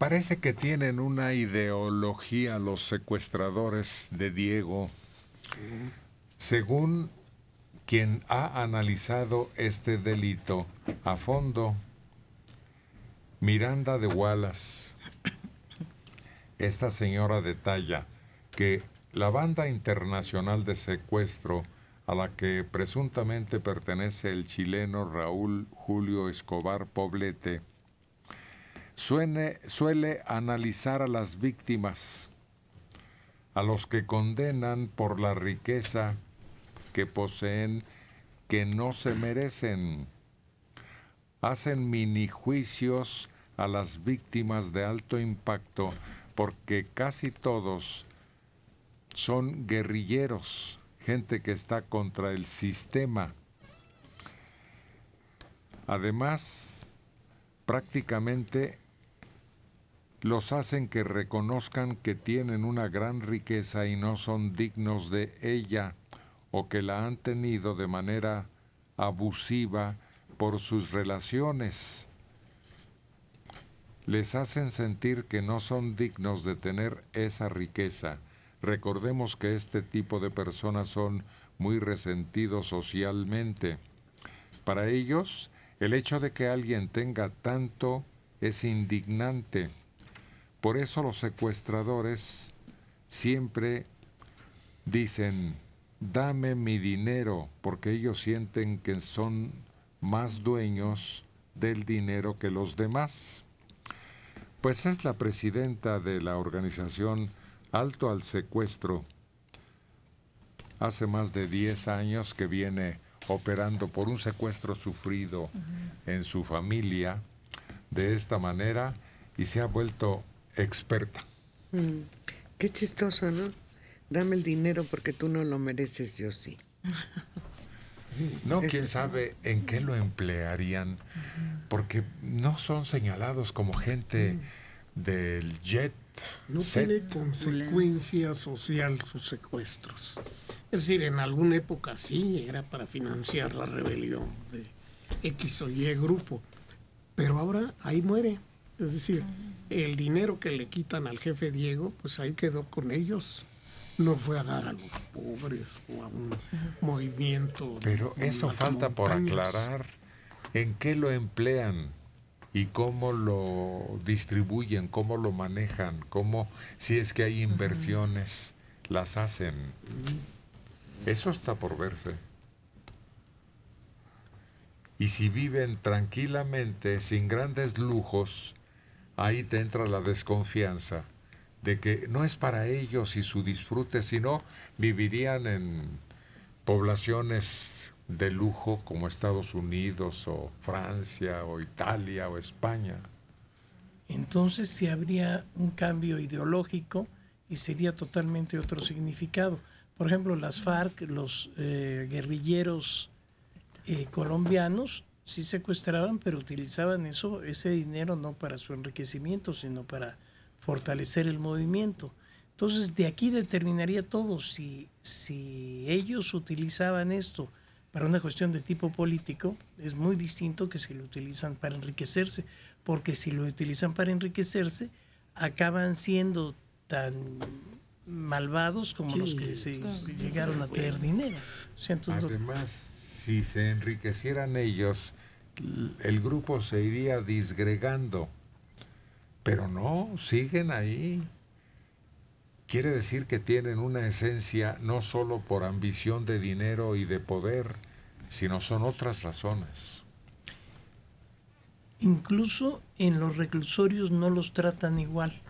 Parece que tienen una ideología los secuestradores de Diego. Según quien ha analizado este delito a fondo, Miranda de Wallace, esta señora detalla que la banda internacional de secuestro a la que presuntamente pertenece el chileno Raúl Julio Escobar Poblete suele analizar a las víctimas, a los que condenan por la riqueza que poseen, que no se merecen. Hacen minijuicios a las víctimas de alto impacto porque casi todos son guerrilleros, gente que está contra el sistema. Además, prácticamente los hacen que reconozcan que tienen una gran riqueza y no son dignos de ella, o que la han tenido de manera abusiva por sus relaciones. Les hacen sentir que no son dignos de tener esa riqueza. Recordemos que este tipo de personas son muy resentidos socialmente. Para ellos, el hecho de que alguien tenga tanto es indignante. Por eso los secuestradores siempre dicen: dame mi dinero, porque ellos sienten que son más dueños del dinero que los demás. Pues es la presidenta de la organización Alto al Secuestro. Hace más de 10 años que viene operando por un secuestro sufrido en su familia de esta manera y se ha vuelto experta. Qué chistoso, ¿no? Dame el dinero porque tú no lo mereces, yo sí. No, quién sabe en qué lo emplearían, porque no son señalados como gente del jet. No set. tiene consecuencia social sus secuestros. Es decir, en alguna época sí era para financiar la rebelión de X o Y grupo, pero ahora ahí muere. Es decir, el dinero que le quitan al jefe Diego, pues ahí quedó con ellos. No fue a dar a los pobres o a un movimiento. Pero eso falta por aclarar. ¿En qué lo emplean? ¿Y cómo lo distribuyen? ¿Cómo lo manejan? ¿Cómo, si es que hay inversiones, las hacen? Eso está por verse. Y si viven tranquilamente, sin grandes lujos, ahí te entra la desconfianza de que no es para ellos y su disfrute, sino vivirían en poblaciones de lujo como Estados Unidos o Francia o Italia o España. Entonces sí habría un cambio ideológico y sería totalmente otro significado. Por ejemplo, las FARC, los guerrilleros colombianos, sí secuestraban, pero utilizaban ese dinero no para su enriquecimiento, sino para fortalecer el movimiento. Entonces, de aquí determinaría todo. Si ellos utilizaban esto para una cuestión de tipo político, es muy distinto que si lo utilizan para enriquecerse, porque si lo utilizan para enriquecerse, acaban siendo tan malvados como los que llegaron a tener dinero. O sea, entonces, además, si se enriquecieran ellos, el grupo se iría disgregando. Pero no, siguen ahí. Quiere decir que tienen una esencia no solo por ambición de dinero y de poder, sino son otras razones. Incluso en los reclusorios no los tratan igual.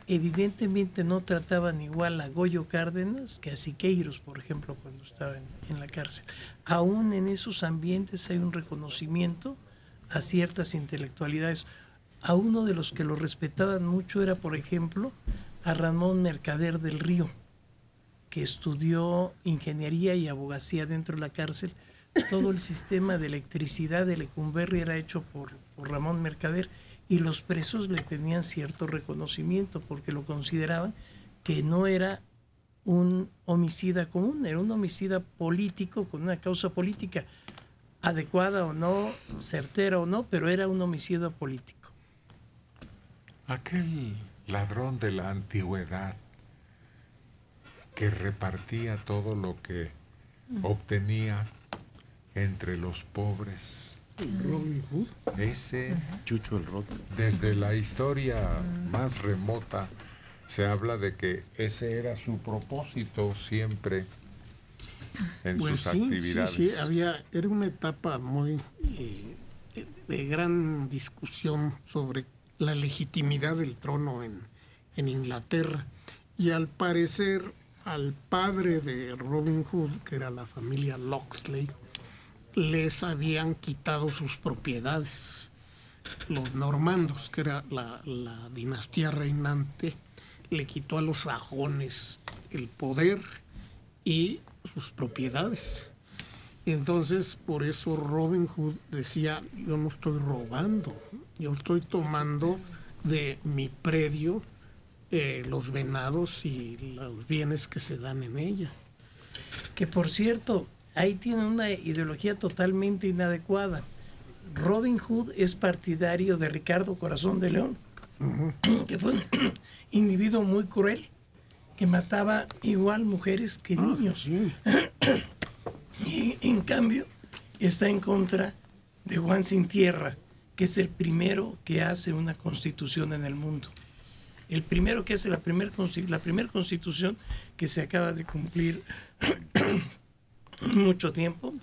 Evidentemente no trataban igual a Goyo Cárdenas que a Siqueiros, por ejemplo, cuando estaba en la cárcel. Aún en esos ambientes hay un reconocimiento a ciertas intelectualidades. A uno de los que lo respetaban mucho era, por ejemplo, a Ramón Mercader del Río, que estudió ingeniería y abogacía dentro de la cárcel. Todo el sistema de electricidad de Lecumberri era hecho por Ramón Mercader, y los presos le tenían cierto reconocimiento porque lo consideraban que no era un homicida común, era un homicida político con una causa política, adecuada o no, certera o no, pero era un homicida político. Aquel ladrón de la antigüedad que repartía todo lo que obtenía entre los pobres. Robin Hood. Ese, Chucho el Roto. desde la historia más remota, se habla de que ese era su propósito siempre en Pues sus sí, actividades. sí, era una etapa muy de gran discusión sobre la legitimidad del trono en Inglaterra. Y al parecer, al padre de Robin Hood, que era la familia Locksley, les habían quitado sus propiedades. Los normandos, que era la dinastía reinante, le quitó a los sajones el poder y sus propiedades. Entonces, por eso Robin Hood decía, yo no estoy robando, yo estoy tomando de mi predio los venados y los bienes que se dan en ella. Que por cierto, ahí tiene una ideología totalmente inadecuada. Robin Hood es partidario de Ricardo Corazón de León, que fue un individuo muy cruel, que mataba igual mujeres que niños. Sí. Y en cambio está en contra de Juan Sin Tierra, que es el primero que hace una constitución en el mundo. El primero que hace la primera constitución que se acaba de cumplir mucho tiempo,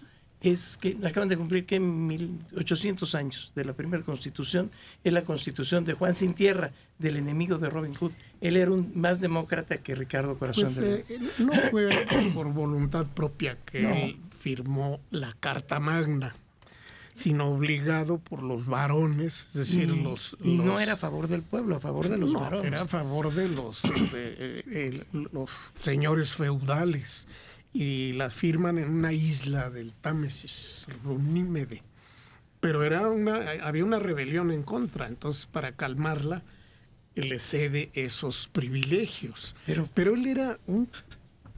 es que acaban de cumplir que 1800 años de la primera constitución, es la constitución de Juan Sin Tierra, del enemigo de Robin Hood. Él era más demócrata que Ricardo Corazón Pues, de León. no fue por voluntad propia que él firmó la Carta Magna, sino obligado por los varones, es decir, y no era a favor del pueblo, a favor de los no, varones. era a favor de los señores feudales, y la firman en una isla del Támesis, Runímede. Pero había una rebelión en contra, entonces para calmarla le cede esos privilegios. Pero él era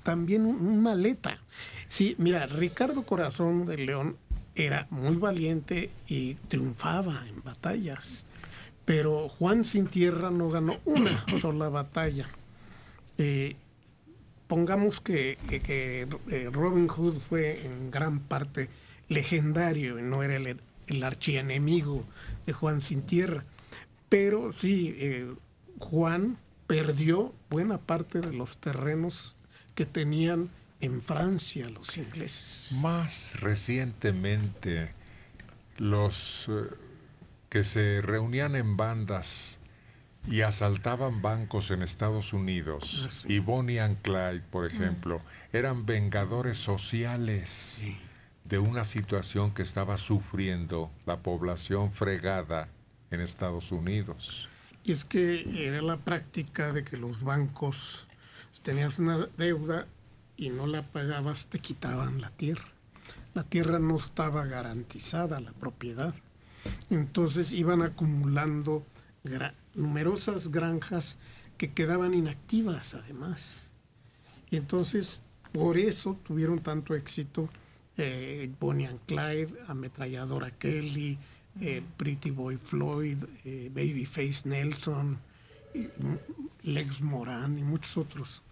también un maleta. Sí, mira, Ricardo Corazón de León era muy valiente y triunfaba en batallas, pero Juan Sin Tierra no ganó una sola batalla. Pongamos que Robin Hood fue en gran parte legendario y no era el archienemigo de Juan Sin Tierra, pero sí, Juan perdió buena parte de los terrenos que tenían en Francia los ingleses. Más recientemente, los que se reunían en bandas y asaltaban bancos en Estados Unidos, y Bonnie and Clyde, por ejemplo, eran vengadores sociales de una situación que estaba sufriendo la población fregada en Estados Unidos. Y es que era la práctica de que los bancos, si tenías una deuda y no la pagabas, te quitaban la tierra. La tierra no estaba garantizada, la propiedad. Entonces iban acumulando numerosas granjas que quedaban inactivas además. Y entonces, por eso tuvieron tanto éxito Bonnie and Clyde, Ametralladora Kelly, Pretty Boy Floyd, Babyface Nelson, Lex Moran y muchos otros.